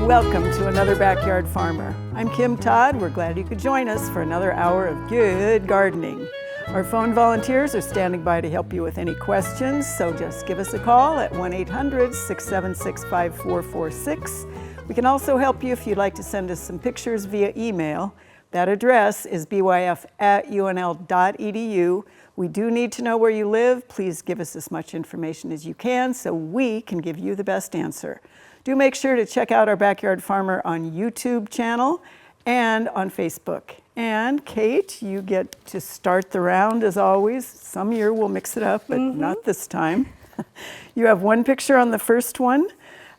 Welcome to another Backyard Farmer. I'm Kim Todd. We're glad you could join us for another hour of good gardening. Our phone volunteers are standing by to help you with any questions, so just give us a call at 1-800-676-5446. We can also help you if you'd like to send us some pictures via email. That address is byf@unl.edu. We do need to know where you live. Please give us as much information as you can so we can give you the best answer. Do make sure to check out our Backyard Farmer on YouTube channel and on Facebook. And Kate, you get to start the round as always. Some year we'll mix it up, but not this time. You have one picture on the first one,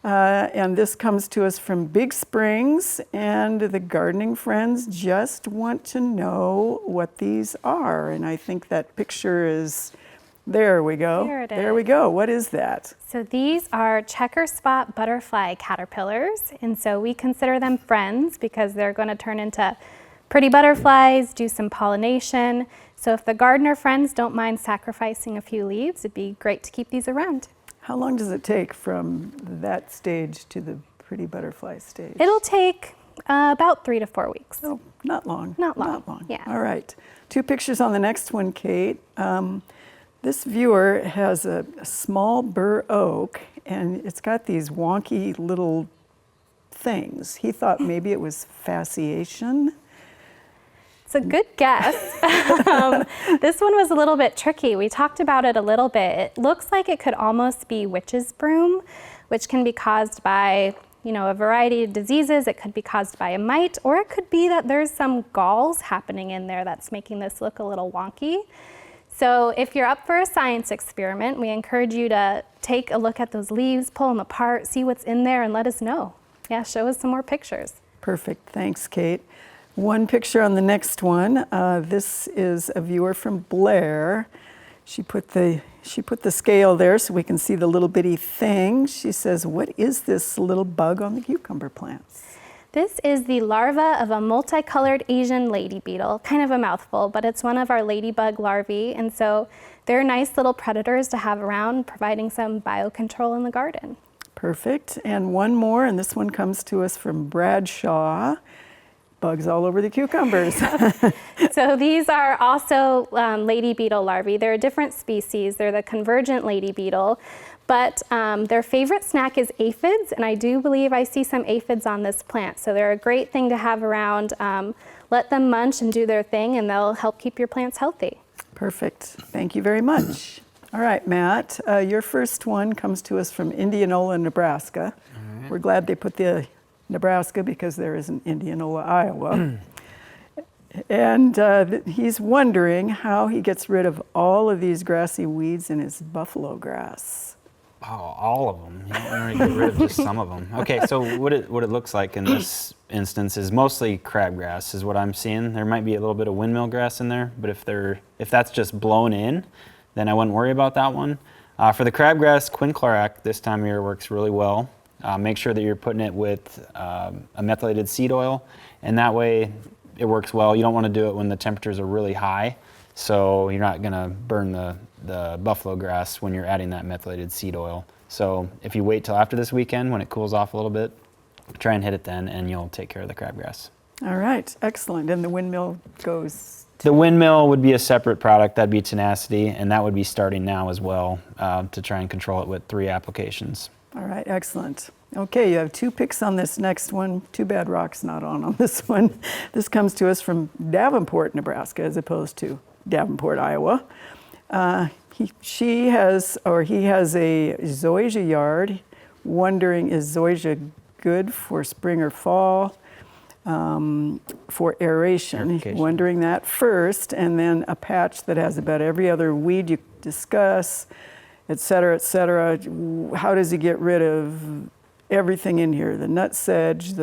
and this comes to us from Big Springs, and the gardening friends just want to know what these are. And I think that picture is, there we go. There it is. There we go. What is that? So these are Checkerspot butterfly caterpillars, and so we consider them friends because they're going to turn into pretty butterflies, do some pollination. So if the gardener friends don't mind sacrificing a few leaves, it'd be great to keep these around. How long does it take from that stage to the pretty butterfly stage? It'll take about 3 to 4 weeks. Oh, not long. Not long. Not long. Yeah. All right. 2 pictures on the next one, Kate. This viewer has a small bur oak, and it's got these wonky little things. He thought maybe it was fasciation. It's a good guess. This one was a little bit tricky. We talked about it a little bit. It looks like it could almost be witch's broom, which can be caused by, a variety of diseases. It could be caused by a mite, or it could be that there's some galls happening in there that's making this look a little wonky. So if you're up for a science experiment, we encourage you to take a look at those leaves, pull them apart, see what's in there, and let us know. Yeah, show us some more pictures. Perfect. Thanks, Kate. One picture on the next one. This is a viewer from Blair. She put the scale there so we can see the little bitty thing. She says, "What is this little bug on the cucumber plants?" This is the larva of a multicolored Asian lady beetle, kind of a mouthful, but it's one of our ladybug larvae, and so they're nice little predators to have around, providing some biocontrol in the garden. Perfect. And one more, and this one comes to us from Bradshaw. Bugs all over the cucumbers. So these are also lady beetle larvae. They're a different species. They're the convergent lady beetle. But their favorite snack is aphids, and I do believe I see some aphids on this plant. So they're a great thing to have around. Let them munch and do their thing, and they'll help keep your plants healthy. Perfect. Thank you very much. All right, Matt, your first one comes to us from Indianola, Nebraska. Right. We're glad they put the Nebraska because there is an Indianola, Iowa. And he's wondering how he gets rid of all of these grassy weeds in his buffalo grass. Oh, all of them. You don't want to get rid of just some of them. Okay, so what it looks like in this instance is mostly crabgrass is what I'm seeing. There might be a little bit of windmill grass in there, but if that's just blown in, then I wouldn't worry about that one. For the crabgrass, quinclorac this time of year works really well. Make sure that you're putting it with a methylated seed oil, and that way it works well. You don't want to do it when the temperatures are really high, so you're not going to burn the buffalo grass when you're adding that methylated seed oil. So if you wait till after this weekend when it cools off a little bit, try and hit it then, and you'll take care of the crabgrass. All right, excellent. And the windmill goes? The windmill would be a separate product. That'd be Tenacity, and that would be starting now as well to try and control it with 3 applications. All right, excellent. Okay, you have 2 picks on this next one. Too bad Rock's not on this one. This comes to us from Davenport, Nebraska, as opposed to Davenport, Iowa. He has a zoysia yard, wondering is zoysia good for spring or fall for aeration. Wondering that first, and then a patch that has about every other weed you discuss, et cetera, et cetera. How does he get rid of everything in here? The nut sedge,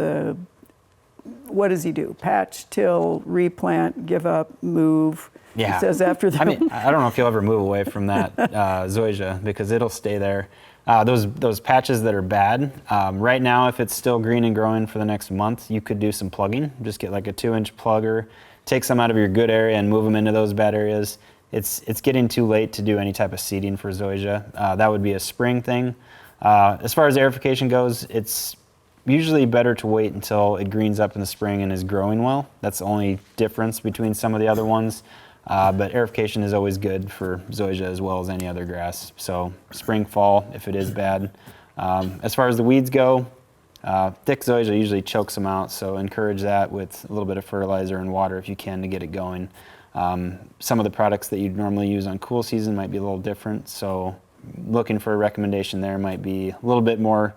what does he do? Patch, till, replant, give up, move? Yeah. He says after the... I mean, I don't know if you'll ever move away from that zoysia because it'll stay there. Those patches that are bad, right now if it's still green and growing for the next month, you could do some plugging. Just get like a 2-inch plugger, take some out of your good area and move them into those bad areas. It's getting too late to do any type of seeding for zoysia. That would be a spring thing. As far as aerification goes, it's usually better to wait until it greens up in the spring and is growing well. That's the only difference between some of the other ones. But aerification is always good for zoysia as well as any other grass. So spring, fall, if it is bad. As far as the weeds go, thick zoysia usually chokes them out, so encourage that with a little bit of fertilizer and water if you can to get it going. Some of the products that you'd normally use on cool season might be a little different, so looking for a recommendation there might be a little bit more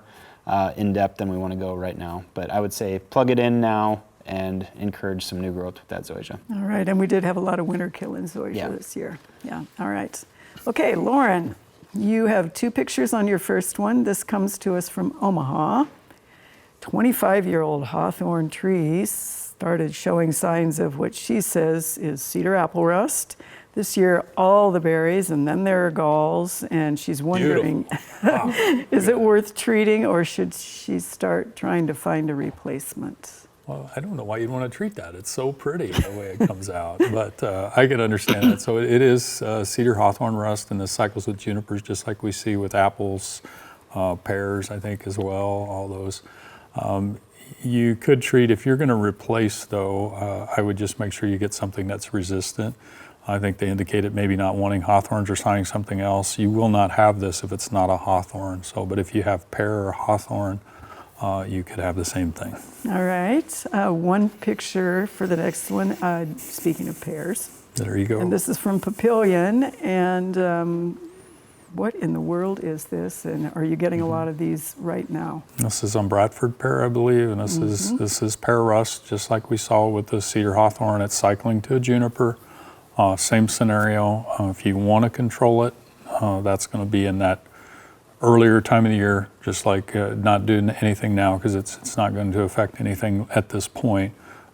in depth than we want to go right now. But I would say plug it in now and encourage some new growth with that zoysia. All right, and we did have a lot of winter killing zoysia this year. Yeah, all right. Okay, Lauren, you have 2 pictures on your first one. This comes to us from Omaha. 25-year-old hawthorn trees started showing signs of what she says is cedar apple rust. This year, all the berries, and then there are galls, and she's wondering, wow. Is it worth treating, or should she start trying to find a replacement? Well, I don't know why you'd want to treat that. It's so pretty the way it comes out, but I can understand it. So it is cedar-hawthorn rust, and this cycles with junipers just like we see with apples, pears, I think, as well, all those. You could treat, if you're going to replace, though, I would just make sure you get something that's resistant. I think they indicated maybe not wanting hawthorns or signing something else. You will not have this if it's not a hawthorn. So, but if you have pear or hawthorn, you could have the same thing. All right, one picture for the next one, speaking of pears. There you go. And this is from Papillion, and what in the world is this, and are you getting a lot of these right now? This is on Bradford pear, I believe, and this is pear rust, just like we saw with the cedar hawthorn. It's cycling to a juniper. Same scenario. If you want to control it, that's going to be in that earlier time of the year, just like not doing anything now because it's not going to affect anything at this point.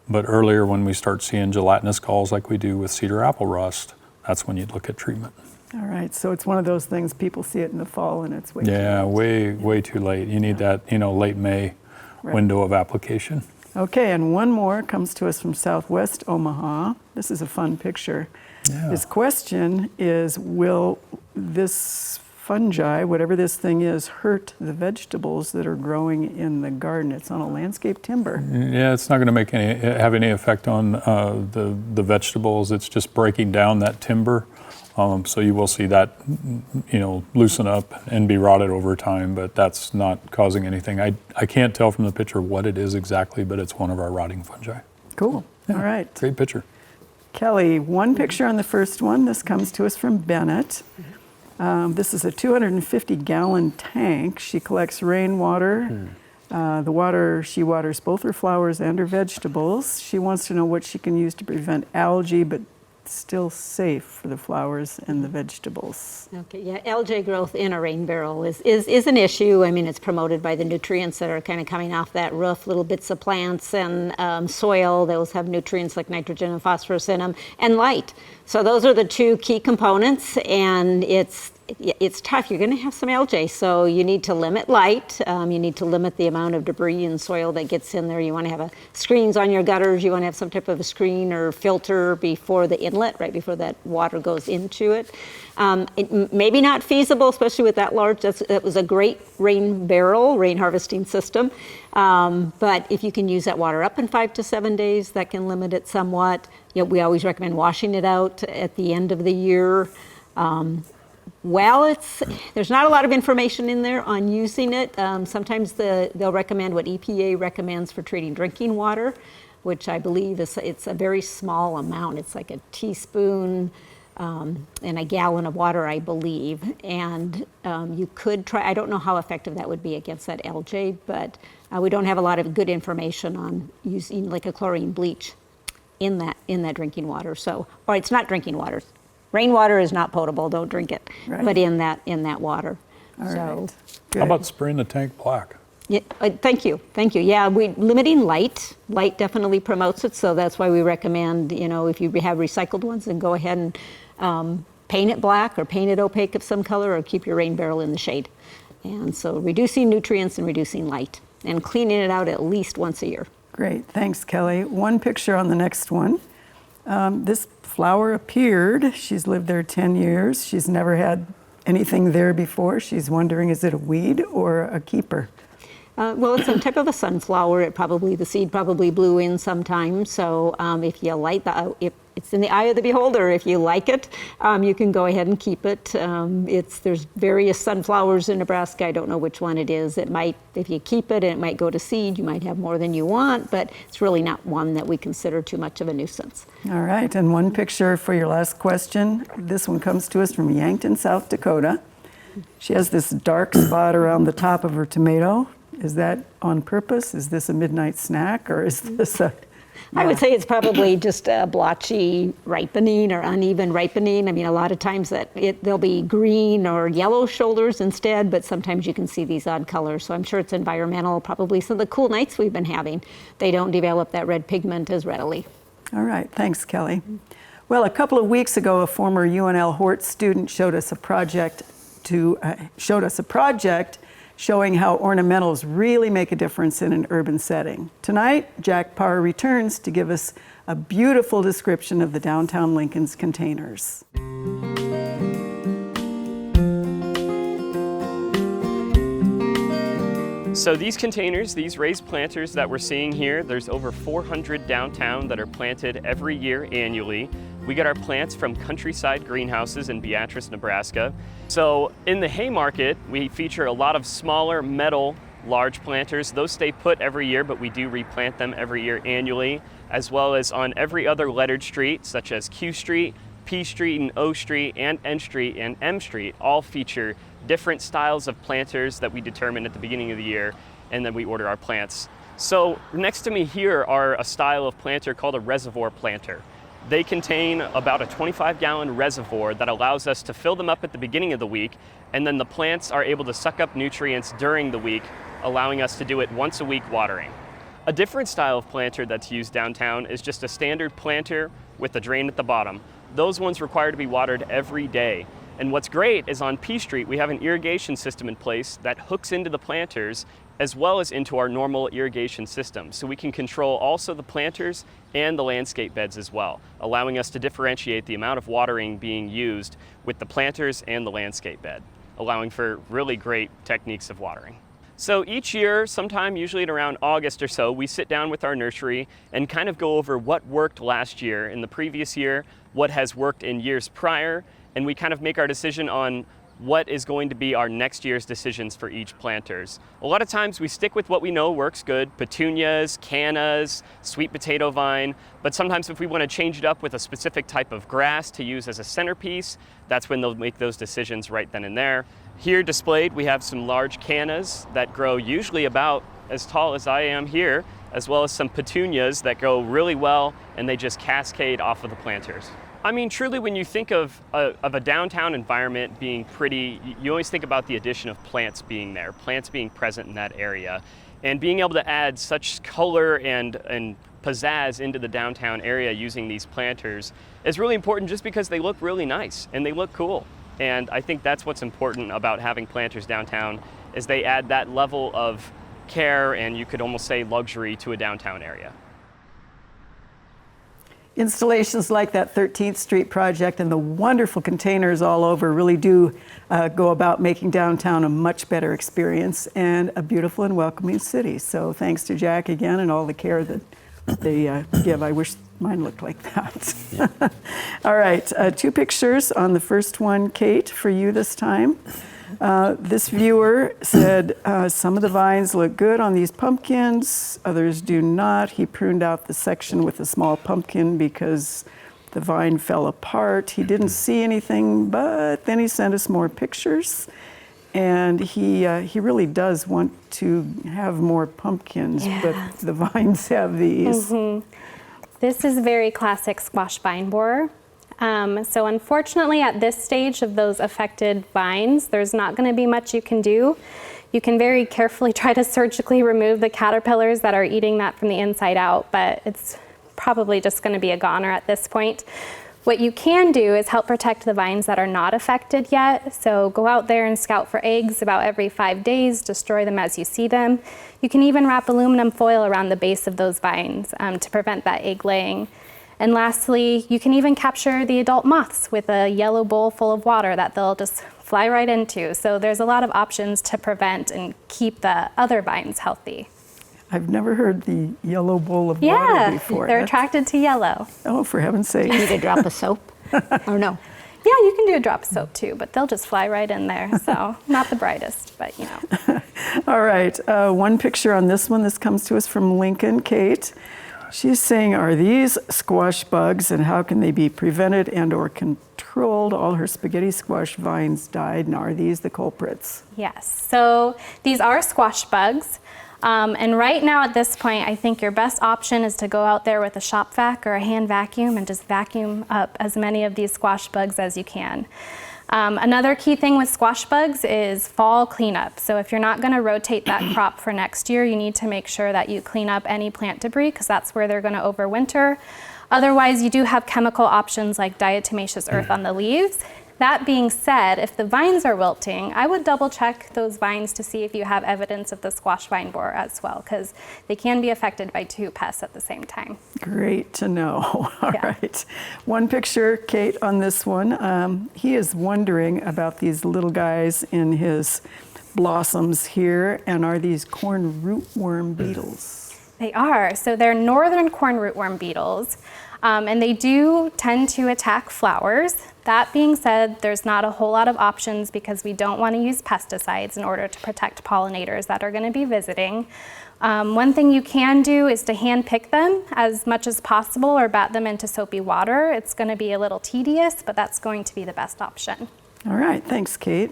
But earlier when we start seeing gelatinous galls like we do with cedar apple rust, that's when you'd look at treatment. All right, so it's one of those things, people see it in the fall and it's way too late. way too late. You need that, late May window of application. Okay, and one more comes to us from Southwest Omaha. This is a fun picture. Yeah. His question is, will this fungi, whatever this thing is, hurt the vegetables that are growing in the garden? It's on a landscape timber. Yeah, it's not going to have any effect on the vegetables. It's just breaking down that timber. So you will see that, loosen up and be rotted over time, but that's not causing anything. I can't tell from the picture what it is exactly, but it's one of our rotting fungi. Cool. Yeah, all right. Great picture. Kelly, one picture on the first one. This comes to us from Bennett. This is a 250-gallon tank. She collects rainwater. The water, she waters both her flowers and her vegetables. She wants to know what she can use to prevent algae, but still safe for the flowers and the vegetables. Okay, yeah, algae growth in a rain barrel is an issue. I mean, it's promoted by the nutrients that are kind of coming off that roof, little bits of plants and soil. Those have nutrients like nitrogen and phosphorus in them, and light. So those are the 2 key components, and it's tough. You're going to have some algae, so you need to limit light. You need to limit the amount of debris and soil that gets in there. You want to have screens on your gutters. You want to have some type of a screen or filter before the inlet, right before that water goes into it. It maybe not feasible, especially with that large. That was a great rain harvesting system. But if you can use that water up in 5 to 7 days, that can limit it somewhat. We always recommend washing it out at the end of the year. There's not a lot of information in there on using it. Sometimes they'll recommend what EPA recommends for treating drinking water, which I believe it's a very small amount. It's like a teaspoon in a gallon of water, I believe. And you could try. I don't know how effective that would be against that algae, but we don't have a lot of good information on using like a chlorine bleach in that drinking water. Or it's not drinking water. Rainwater is not potable, don't drink it, but in that water. All right. How about spraying the tank black? Yeah, thank you. Yeah, limiting light. Light definitely promotes it, so that's why we recommend, if you have recycled ones, then go ahead and paint it black or paint it opaque of some color, or keep your rain barrel in the shade. And so reducing nutrients and reducing light, and cleaning it out at least once a year. Great, thanks, Kelly. One picture on the next one. This flower appeared. She's lived there 10 years. She's never had anything there before. She's wondering, is it a weed or a keeper? Well, it's some type of a sunflower. The seed probably blew in sometime. So if you like if it's in the eye of the beholder. If you like it, you can go ahead and keep it. There's various sunflowers in Nebraska. I don't know which one it is. It might, if you keep it and it might go to seed, you might have more than you want, but it's really not one that we consider too much of a nuisance. All right, and one picture for your last question. This one comes to us from Yankton, South Dakota. She has this dark spot around the top of her tomato. Is that on purpose? Is this a midnight snack, or is this a... I would say it's probably just a blotchy ripening or uneven ripening. I mean, a lot of times there'll be green or yellow shoulders instead, but sometimes you can see these odd colors. So I'm sure it's environmental. Probably some of the cool nights we've been having, they don't develop that red pigment as readily. All right, thanks, Kelly. Well, a couple of weeks ago, a former UNL Hort student showed us a project showing how ornamentals really make a difference in an urban setting. Tonight, Jack Parr returns to give us a beautiful description of the downtown Lincoln's containers. So these containers, these raised planters that we're seeing here, there's over 400 downtown that are planted every year annually. We get our plants from Countryside Greenhouses in Beatrice, Nebraska. So in the Haymarket, we feature a lot of smaller metal large planters. Those stay put every year, but we do replant them every year annually, as well as on every other lettered street, such as Q Street, P Street, and O Street, and N Street, and M Street, all feature different styles of planters that we determine at the beginning of the year, and then we order our plants. So next to me here are a style of planter called a reservoir planter. They contain about a 25-gallon reservoir that allows us to fill them up at the beginning of the week, and then the plants are able to suck up nutrients during the week, allowing us to do it once a week watering. A different style of planter that's used downtown is just a standard planter with a drain at the bottom. Those ones require to be watered every day. And what's great is on P Street, we have an irrigation system in place that hooks into the planters as well as into our normal irrigation system. So we can control also the planters and the landscape beds as well, allowing us to differentiate the amount of watering being used with the planters and the landscape bed, allowing for really great techniques of watering. So each year, sometime usually at around August or so, we sit down with our nursery and kind of go over what worked last year, in the previous year, what has worked in years prior, and we kind of make our decision on what is going to be our next year's decisions for each planters. A lot of times we stick with what we know works good, petunias, cannas, sweet potato vine, but sometimes if we want to change it up with a specific type of grass to use as a centerpiece, that's when they'll make those decisions right then and there. Here displayed, we have some large cannas that grow usually about as tall as I am here, as well as some petunias that go really well, and they just cascade off of the planters. I mean, truly, when you think of a downtown environment being pretty, you always think about the addition of plants being there, plants being present in that area, and being able to add such color and pizzazz into the downtown area using these planters is really important just because they look really nice and they look cool. And I think that's what's important about having planters downtown, is they add that level of care and you could almost say luxury to a downtown area. Installations like that 13th Street project and the wonderful containers all over really do go about making downtown a much better experience and a beautiful and welcoming city. So thanks to Jack again and all the care that they give. I wish mine looked like that. Yeah. All right, 2 pictures. On the first one, Kate, for you this time. This viewer said some of the vines look good on these pumpkins, others do not. He pruned out the section with a small pumpkin because the vine fell apart. He didn't see anything, but then he sent us more pictures. And he really does want to have more pumpkins, but the vines have these. Mm-hmm. This is very classic squash vine borer. So unfortunately, at this stage of those affected vines, there's not going to be much you can do. You can very carefully try to surgically remove the caterpillars that are eating that from the inside out, but it's probably just going to be a goner at this point. What you can do is help protect the vines that are not affected yet. So go out there and scout for eggs about every 5 days, destroy them as you see them. You can even wrap aluminum foil around the base of those vines to prevent that egg laying. And lastly, you can even capture the adult moths with a yellow bowl full of water that they'll just fly right into. So there's a lot of options to prevent and keep the other vines healthy. I've never heard the yellow bowl of water Yeah, before. they're attracted to yellow. Oh, for heaven's sake. You need a drop of soap? Or no? Yeah, you can do a drop of soap too, but they'll just fly right in there. So not the brightest, but you know. All right, one picture on this one. This comes to us from Lincoln, Kate. She's saying, are these squash bugs and how can they be prevented and or controlled? All her spaghetti squash vines died, and are these the culprits? Yes, so these are squash bugs. And right now at this point, I think your best option is to go out there with a shop vac or a hand vacuum and just vacuum up as many of these squash bugs as you can. Another key thing with squash bugs is fall cleanup. So if you're not going to rotate that crop for next year, you need to make sure that you clean up any plant debris because that's where they're going to overwinter. Otherwise, you do have chemical options like diatomaceous earth on the leaves. That being said, if the vines are wilting, I would double check those vines to see if you have evidence of the squash vine borer as well, because they can be affected by 2 pests at the same time. Great to know. All Yeah. right. One picture, Kate, on this one. He is wondering about these little guys in his blossoms here, and are these corn rootworm beetles? They are. So they're northern corn rootworm beetles, and they do tend to attack flowers. That being said, there's not a whole lot of options because we don't want to use pesticides in order to protect pollinators that are going to be visiting. One thing you can do is to hand pick them as much as possible or bat them into soapy water. It's going to be a little tedious, but that's going to be the best option. All right. Thanks, Kate.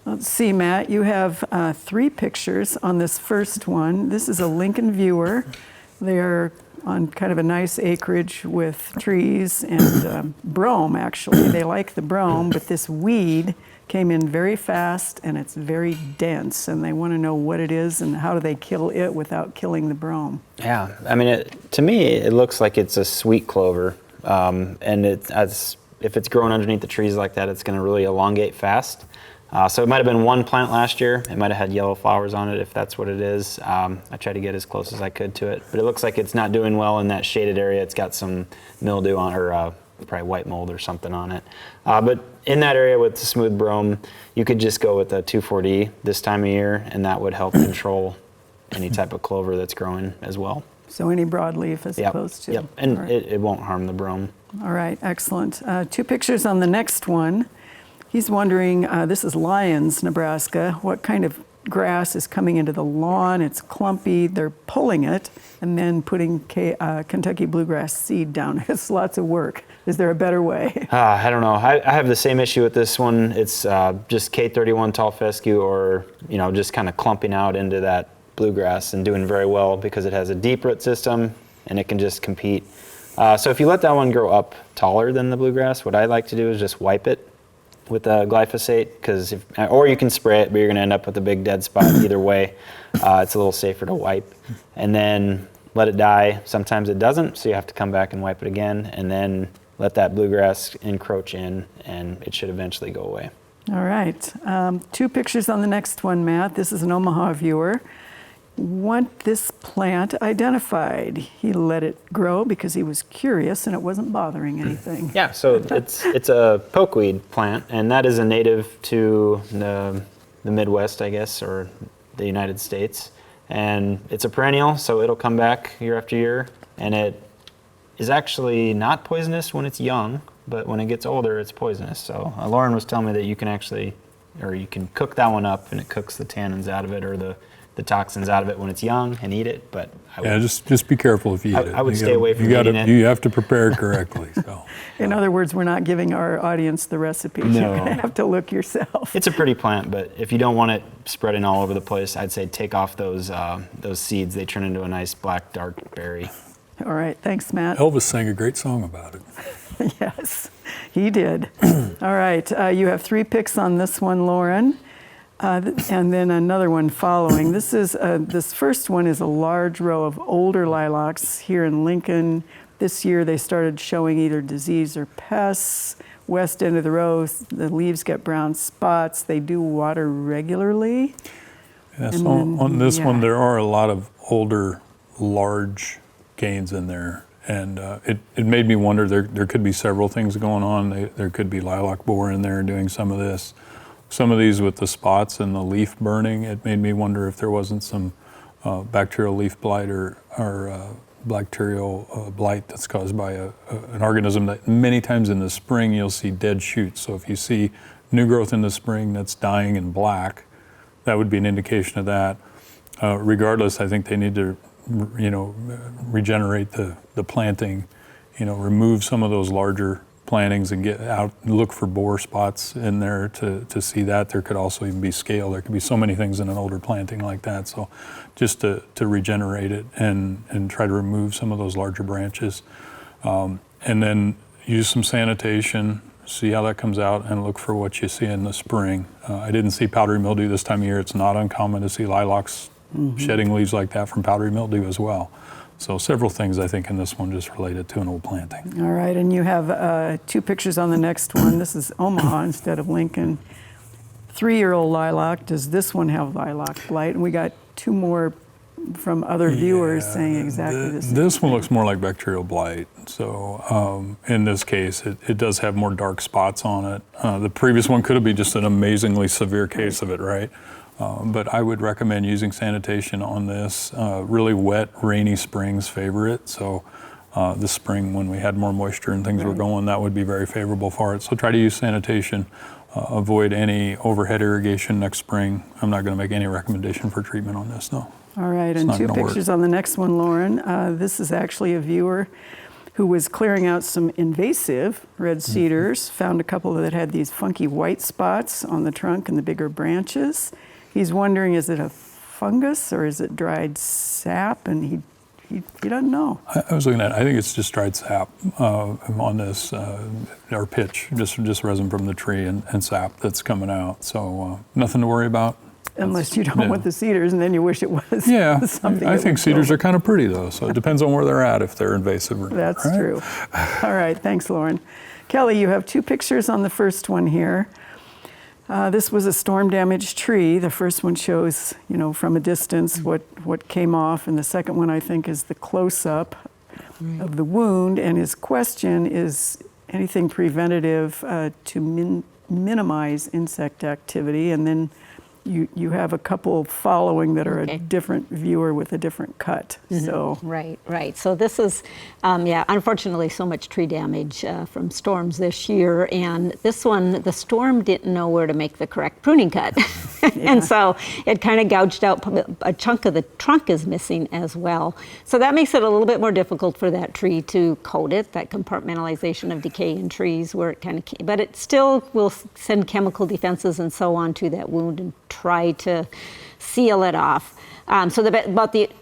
Let's see, Matt. You have 3 pictures on this first one. This is a Lincoln viewer. They're on kind of a nice acreage with trees and brome, actually. They like the brome, but this weed came in very fast and it's very dense, and they want to know what it is and how do they kill it without killing the brome. Yeah, I mean, to me, it looks like it's a sweet clover, and if it's growing underneath the trees like that, it's going to really elongate fast. So it might have been one plant last year. It might have had yellow flowers on it, if that's what it is. I tried to get as close as I could to it, but it looks like it's not doing well in that shaded area. It's got some mildew on, or probably white mold or something on it. But in that area with the smooth brome, you could just go with a 2,4-D this time of year, and that would help control any type of clover that's growing as well. So any broadleaf as opposed to? Yep, and All right. it won't harm the brome. All right, excellent. 2 pictures on the next one. He's wondering, this is Lyons, Nebraska, what kind of grass is coming into the lawn? It's clumpy. They're pulling it and then putting Kentucky bluegrass seed down. It's lots of work. Is there a better way? I don't know. I have the same issue with this one. It's just K31 tall fescue, or just kind of clumping out into that bluegrass and doing very well because it has a deep root system and it can just compete. So if you let that one grow up taller than the bluegrass, what I like to do is just wipe it with glyphosate, or you can spray it, but you're going to end up with a big dead spot either way. It's a little safer to wipe, and then let it die. Sometimes it doesn't, so you have to come back and wipe it again, and then let that bluegrass encroach in, and it should eventually go away. All right. 2 pictures on the next one, Matt. This is an Omaha viewer. Want this plant identified. He let it grow because he was curious and it wasn't bothering anything. Yeah, so it's a pokeweed plant, and that is a native to the Midwest, I guess, or the United States. And it's a perennial, so it'll come back year after year, and it is actually not poisonous when it's young, but when it gets older, it's poisonous. So Lauren was telling me that you can cook that one up, and it cooks the tannins out of it, or the toxins out of it when it's young, and eat it. But just be careful if you eat it. I would stay away from eating it. You have to prepare it correctly. So. In other words, we're not giving our audience the recipe. No. You're going to have to look yourself. It's a pretty plant, but if you don't want it spreading all over the place, I'd say take off those seeds. They turn into a nice black, dark berry. All right. Thanks, Matt. Elvis sang a great song about it. Yes, he did. All right. You have 3 picks on this one, Lauren. And then another one following. This first one is a large row of older lilacs here in Lincoln. This year they started showing either disease or pests. West end of the row, the leaves get brown spots. They do water regularly. Yes, on this one there are a lot of older, large canes in there. And it made me wonder, there could be several things going on. There could be lilac borer in there doing some of this. some of these with the spots and the leaf burning, it made me wonder if there wasn't some bacterial leaf blight or bacterial blight that's caused by an organism that many times in the spring you'll see dead shoots. So if you see new growth in the spring that's dying in black, that would be an indication of that. Regardless, I think they need to, regenerate the planting, remove some of those larger plantings and get out and look for borer spots in there to see that. There could also even be scale. There could be so many things in an older planting like that. So just to regenerate it and try to remove some of those larger branches. And then use some sanitation, see how that comes out, and look for what you see in the spring. I didn't see powdery mildew this time of year. It's not uncommon to see lilacs shedding leaves like that from powdery mildew as well. So several things I think in this one just related to an old planting. All right, and you have 2 pictures on the next one. This is Omaha instead of Lincoln. 3-year-old lilac. Does this one have lilac blight? And we got 2 more from other viewers saying exactly the same. This one looks more like bacterial blight. So in this case, it does have more dark spots on it. The previous one could have been just an amazingly severe case of it, right? But I would recommend using sanitation on this. Really wet, rainy springs favor it. So this spring when we had more moisture and things were going, that would be very favorable for it. So try to use sanitation. Avoid any overhead irrigation next spring. I'm not going to make any recommendation for treatment on this, though. All right, and 2 pictures on the next one, Lauren. This is actually a viewer who was clearing out some invasive red cedars, found a couple that had these funky white spots on the trunk and the bigger branches. He's wondering, is it a fungus or is it dried sap? And he doesn't know. I was looking at it. I think it's just dried sap on this, or pitch, just resin from the tree and sap that's coming out. So nothing to worry about. Unless you don't want the cedars, and then you wish it was something. I think cedars are kind of pretty, though, so it depends on where they're at, if they're invasive or not. That's true. All right, thanks, Lauren. Kelly, you have 2 pictures on the first one here. This was a storm-damaged tree. The first one shows, from a distance what came off, and the second one, I think, is the close-up of the wound. And his question is anything preventative to minimize insect activity, and then you have a couple following that are a different viewer with a different cut. So Right. So this is, unfortunately, so much tree damage from storms this year. And this one, the storm didn't know where to make the correct pruning cut. And so it kind of gouged out, a chunk of the trunk is missing as well. So that makes it a little bit more difficult for that tree to coat it, that compartmentalization of decay in trees where it kind of, but it still will send chemical defenses and so on to that wound and try to seal it off.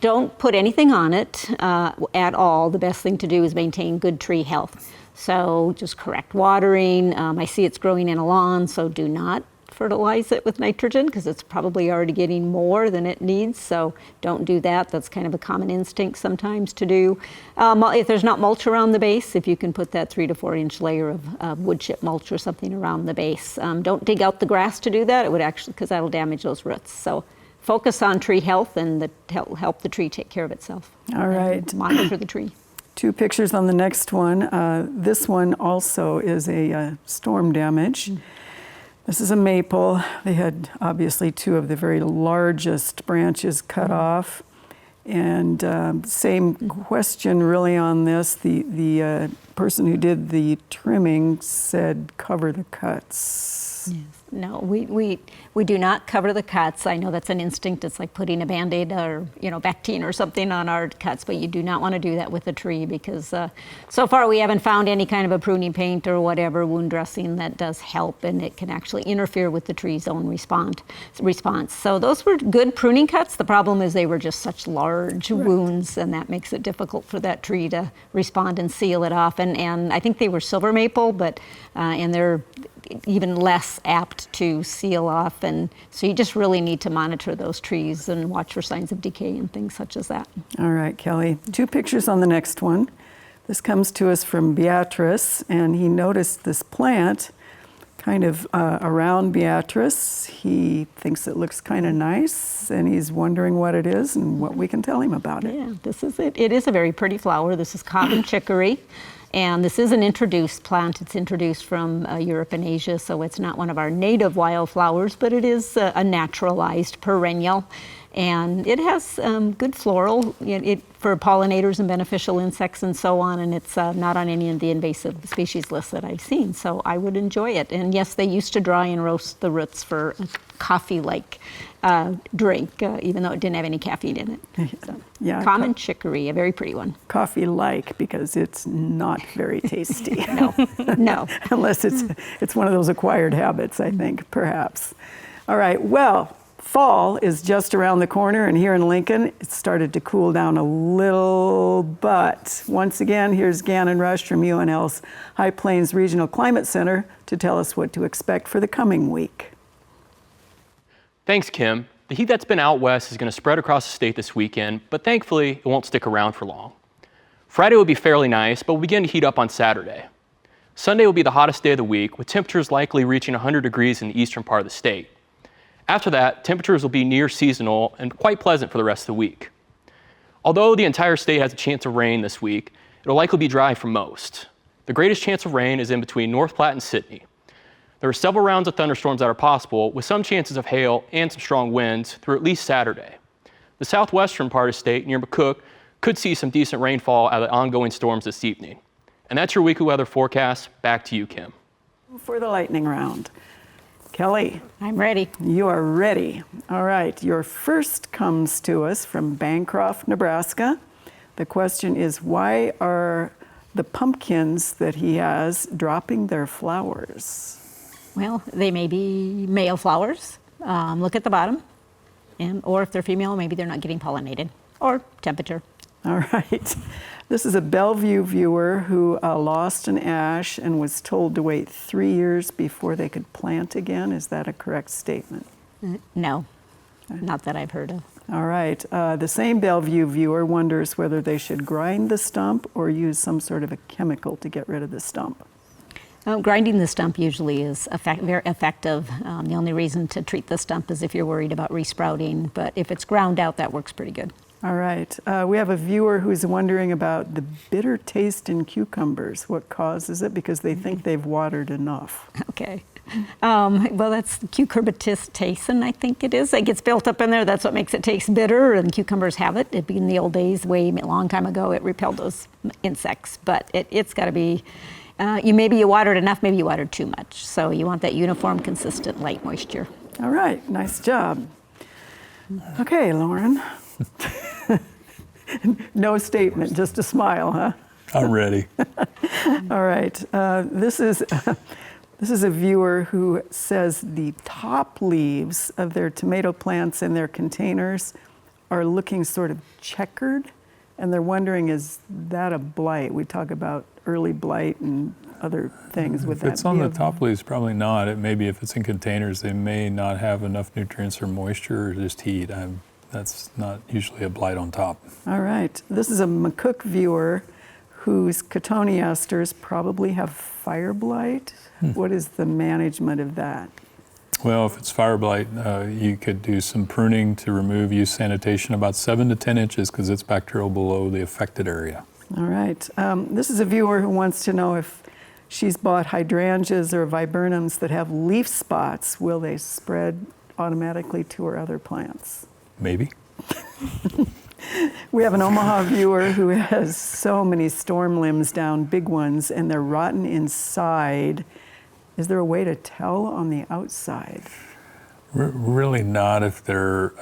Don't put anything on it at all. The best thing to do is maintain good tree health. So just correct watering. I see it's growing in a lawn, so do not fertilize it with nitrogen because it's probably already getting more than it needs. So don't do that. That's kind of a common instinct sometimes to do. If there's not mulch around the base, if you can put that 3 to 4 inch layer of wood chip mulch or something around the base. Don't dig out the grass to do that. It would actually, because that'll damage those roots. So focus on tree health and help the tree take care of itself. All right. Monitor the tree. 2 pictures on the next one. This one also is a storm damage. This is a maple. They had obviously 2 of the very largest branches cut off. And same question really on this. The person who did the trimming said cover the cuts. Yes. No, we do not cover the cuts. I know that's an instinct. It's like putting a Band-Aid or Bactine or something on our cuts, but you do not want to do that with a tree because so far we haven't found any kind of a pruning paint or whatever wound dressing that does help, and it can actually interfere with the tree's own response. So those were good pruning cuts. The problem is they were just such large wounds, and that makes it difficult for that tree to respond and seal it off. And I think they were silver maple, but and they're even less apt to seal off, and so you just really need to monitor those trees and watch for signs of decay and things such as that. All right, Kelly. 2 pictures on the next one. This comes to us from Beatrice, and he noticed this plant kind of around Beatrice. He thinks it looks kind of nice, and he's wondering what it is and what we can tell him about it. Yeah, this is it. It is a very pretty flower. This is common chicory. And this is an introduced plant. It's introduced from Europe and Asia, so it's not one of our native wildflowers, but it is a naturalized perennial. And it has good floral for pollinators and beneficial insects and so on, and it's not on any of the invasive species lists that I've seen, so I would enjoy it. And yes, they used to dry and roast the roots for a coffee-like drink, even though it didn't have any caffeine in it. So, Yeah, common chicory, a very pretty one. Coffee-like, because it's not very tasty. No. Unless it's one of those acquired habits, I think, perhaps. All right, well, fall is just around the corner, and here in Lincoln, it started to cool down a little, but once again, here's Gannon Rush from UNL's High Plains Regional Climate Center to tell us what to expect for the coming week. Thanks, Kim. The heat that's been out west is going to spread across the state this weekend, but thankfully, it won't stick around for long. Friday will be fairly nice, but we'll begin to heat up on Saturday. Sunday will be the hottest day of the week, with temperatures likely reaching 100 degrees in the eastern part of the state. After that, temperatures will be near seasonal and quite pleasant for the rest of the week. Although the entire state has a chance of rain this week, it'll likely be dry for most. The greatest chance of rain is in between North Platte and Sydney. There are several rounds of thunderstorms that are possible, with some chances of hail and some strong winds through at least Saturday. The southwestern part of the state, near McCook, could see some decent rainfall out of the ongoing storms this evening. And that's your weekly weather forecast. Back to you, Kim. For the lightning round. Kelly, I'm ready. you are ready. All right, your first comes to us from Bancroft, Nebraska. The question is, why are the pumpkins that he has dropping their flowers? Well, they may be male flowers. Look at the bottom. Or if they're female, maybe they're not getting pollinated. Or temperature. All right. This is a Bellevue viewer who lost an ash and was told to wait 3 years before they could plant again. Is that a correct statement? No, not that I've heard of. All right. The same Bellevue viewer wonders whether they should grind the stump or use some sort of a chemical to get rid of the stump. Grinding the stump usually is very effective. The only reason to treat the stump is if you're worried about resprouting, but if it's ground out, that works pretty good. All right. We have a viewer who's wondering about the bitter taste in cucumbers. What causes it? Because they think they've watered enough. Okay. Well, that's cucurbitacin, I think it is. It gets built up in there. That's what makes it taste bitter, and cucumbers have it. In the old days, way a long time ago, it repelled those insects. But it's got to be, maybe you watered enough, maybe you watered too much. So you want that uniform, consistent light moisture. All right. Nice job. Okay, Lauren. No statement, just a smile, huh? I'm ready. All right. This is a viewer who says the top leaves of their tomato plants in their containers are looking sort of checkered, and they're wondering, is that a blight? We talk about early blight and other things with that. If it's on the top leaves, probably not. It may be if it's in containers, they may not have enough nutrients or moisture or just heat. That's not usually a blight on top. All right. This is a McCook viewer whose cotoneasters probably have fire blight. What is the management of that? Well, if it's fire blight, you could do some pruning to remove, use sanitation about 7 to 10 inches because it's bacterial below the affected area. All right. This is a viewer who wants to know if she's bought hydrangeas or viburnums that have leaf spots, will they spread automatically to her other plants? Maybe. We have an Omaha viewer who has so many storm limbs down, big ones, and they're rotten inside. Is there a way to tell on the outside? Really not if they're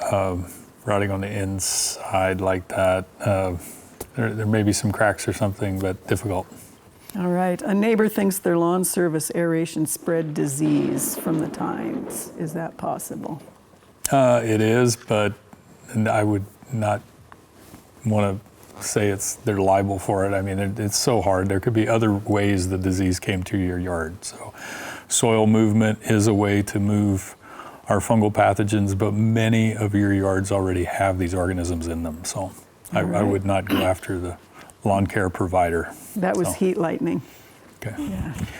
rotting on the inside like that. There may be some cracks or something, but difficult. All right. A neighbor thinks their lawn service aeration spread disease from the tines. Is that possible? It is, but I would not want to say they're liable for it. I mean, it's so hard. There could be other ways the disease came to your yard. So soil movement is a way to move our fungal pathogens, but many of your yards already have these organisms in them. So I would not go after the lawn care provider. That was heat lightning. Okay.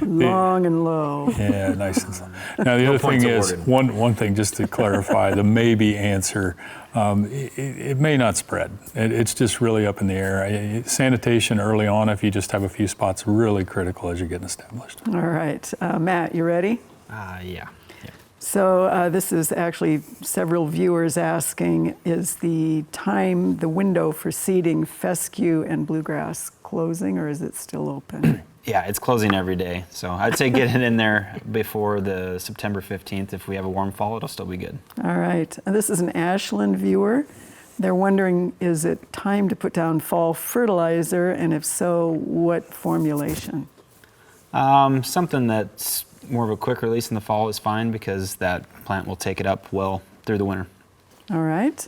Long and low. Yeah, nice and slow. Now, the other thing is, one thing just to clarify, the maybe answer, it may not spread. It's just really up in the air. Sanitation early on, if you just have a few spots, really critical as you're getting established. All right. Matt, you ready? Yeah. So this is actually several viewers asking, is the window for seeding fescue and bluegrass closing, or is it still open? Yeah, it's closing every day. So I'd say get it in there before the September 15th. If we have a warm fall, it'll still be good. All right. And this is an Ashland viewer. They're wondering, is it time to put down fall fertilizer? And if so, what formulation? Something that's more of a quick release in the fall is fine because that plant will take it up well through the winter. All right.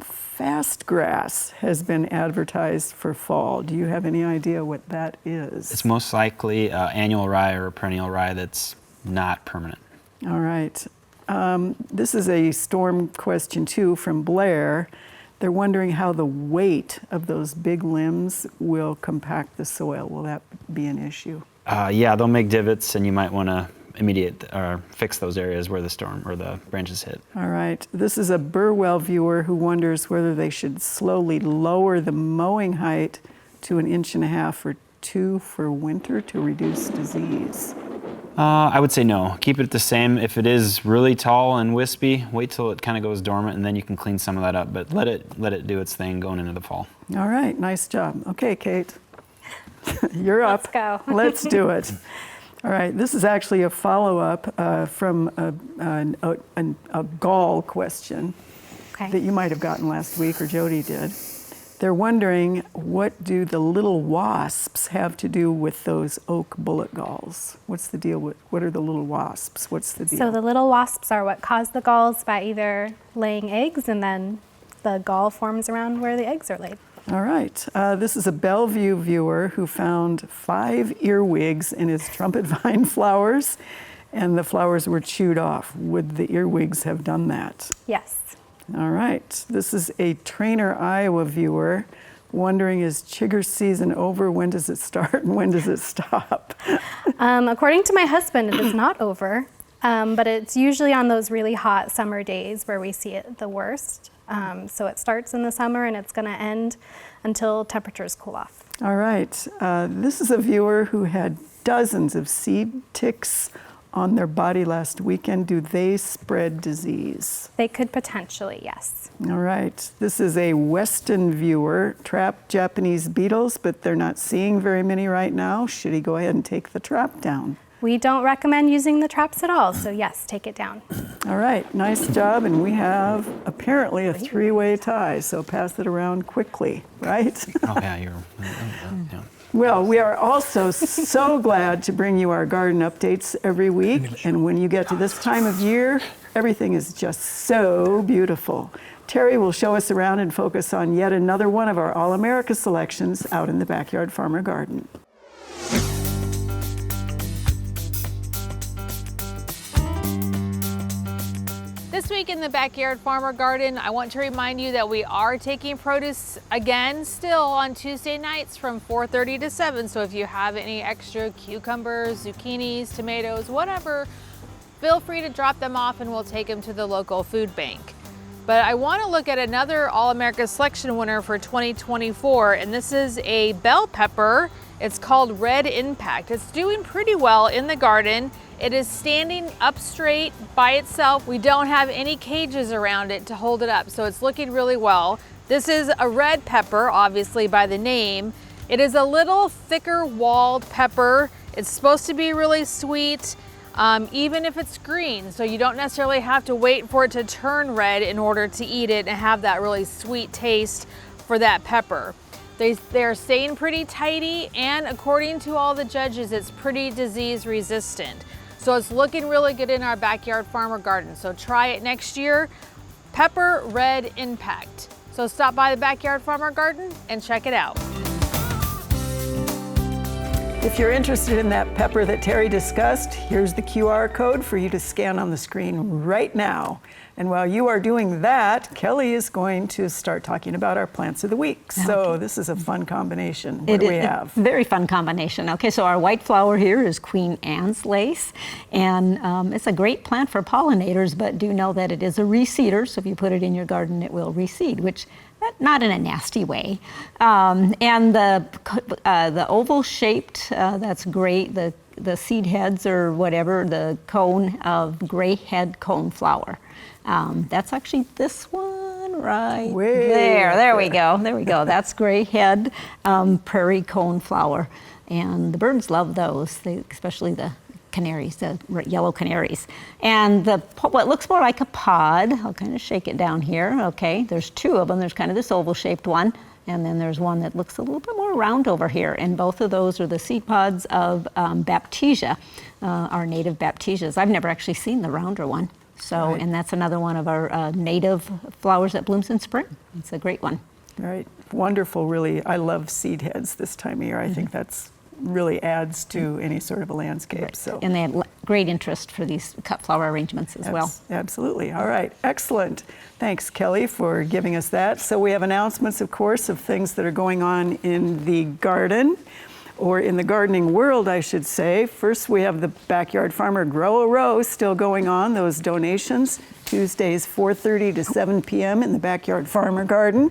Fast grass has been advertised for fall. Do you have any idea what that is? It's most likely annual rye or perennial rye that's not permanent. All right. This is a storm question too from Blair. They're wondering how the weight of those big limbs will compact the soil. Will that be an issue? Yeah, they'll make divots, and you might want to fix those areas where the storm or the branches hit. All right. This is a Burwell viewer who wonders whether they should slowly lower the mowing height to 1.5 inches or 2 for winter to reduce disease. I would say no. Keep it the same. If it is really tall and wispy, wait till it kind of goes dormant, and then you can clean some of that up. But let it do its thing going into the fall. All right. Nice job. Okay, Kate. You're up. Let's go. Let's do it. All right. This is actually a follow-up from a gall question that you might have gotten last week, or Jody did. They're wondering, what do the little wasps have to do with those oak bullet galls? What's the deal with, what are the little wasps? What's the deal? So the little wasps are what cause the galls by either laying eggs, and then the gall forms around where the eggs are laid. All right. This is a Bellevue viewer who found 5 earwigs in his trumpet vine flowers, and the flowers were chewed off. Would the earwigs have done that? Yes. All right. This is a Trainer, Iowa viewer wondering, is chigger season over? When does it start and when does it stop? According to my husband, it is not over, but it's usually on those really hot summer days where we see it the worst. So it starts in the summer and it's going to end until temperatures cool off. All right. This is a viewer who had dozens of seed ticks on their body last weekend. Do they spread disease? They could potentially, yes. All right. This is a Weston viewer, trapped Japanese beetles, but they're not seeing very many right now. Should he go ahead and take the trap down? We don't recommend using the traps at all, so yes, take it down. All right, nice job, and we have apparently a 3-way tie, so pass it around quickly, right? Oh yeah, yeah. Well, we are also so glad to bring you our garden updates every week, and when you get to this time of year, everything is just so beautiful. Terry will show us around and focus on yet another one of our All-America selections out in the Backyard Farmer Garden. This week in the Backyard Farmer Garden, I want to remind you that we are taking produce again still on Tuesday nights from 4:30 to 7. So if you have any extra cucumbers, zucchinis, tomatoes, whatever, feel free to drop them off and we'll take them to the local food bank. But I want to look at another All-America Selection winner for 2024, and this is a bell pepper. It's called Red Impact. It's doing pretty well in the garden. It is standing up straight by itself. We don't have any cages around it to hold it up, so it's looking really well. This is a red pepper, obviously by the name. It is a little thicker walled pepper. It's supposed to be really sweet, even if it's green, so you don't necessarily have to wait for it to turn red in order to eat it and have that really sweet taste for that pepper. They're staying pretty tidy, and according to all the judges, it's pretty disease resistant. So it's looking really good in our Backyard Farmer Garden. So try it next year. Pepper Red Impact. So stop by the Backyard Farmer Garden and check it out. If you're interested in that pepper that Terry discussed, here's the QR code for you to scan on the screen right now. And while you are doing that, Kelly is going to start talking about our plants of the week. So this is a fun combination. What do we have? Very fun combination. Okay, so our white flower here is Queen Anne's lace, and it's a great plant for pollinators, but do know that it is a reseeder, so if you put it in your garden, it will reseed, which not in a nasty way. And the oval shaped, that's great. The seed heads or whatever, the cone of gray head cone flower. That's actually this one right there. There we go. There we go. That's gray head prairie cone flower. And the birds love those, especially the canaries, the yellow canaries. And what looks more like a pod, I'll kind of shake it down here. Okay, there's two of them. There's kind of this oval shaped one, and then there's one that looks a little bit more round over here. And both of those are the seed pods of Baptisia, our native Baptisias. I've never actually seen the rounder one. So, and that's another one of our native flowers that blooms in spring. It's a great one. Right, wonderful, really. I love seed heads this time of year. I think that's really adds to any sort of a landscape. Right. So. And they have great interest for these cut flower arrangements as well. Absolutely. All right. Excellent. Thanks, Kelly, for giving us that. So we have announcements, of course, of things that are going on in the garden, or in the gardening world, I should say. First, we have the Backyard Farmer Grow a Row still going on, those donations, Tuesdays 4:30 to 7 p.m. in the Backyard Farmer Garden.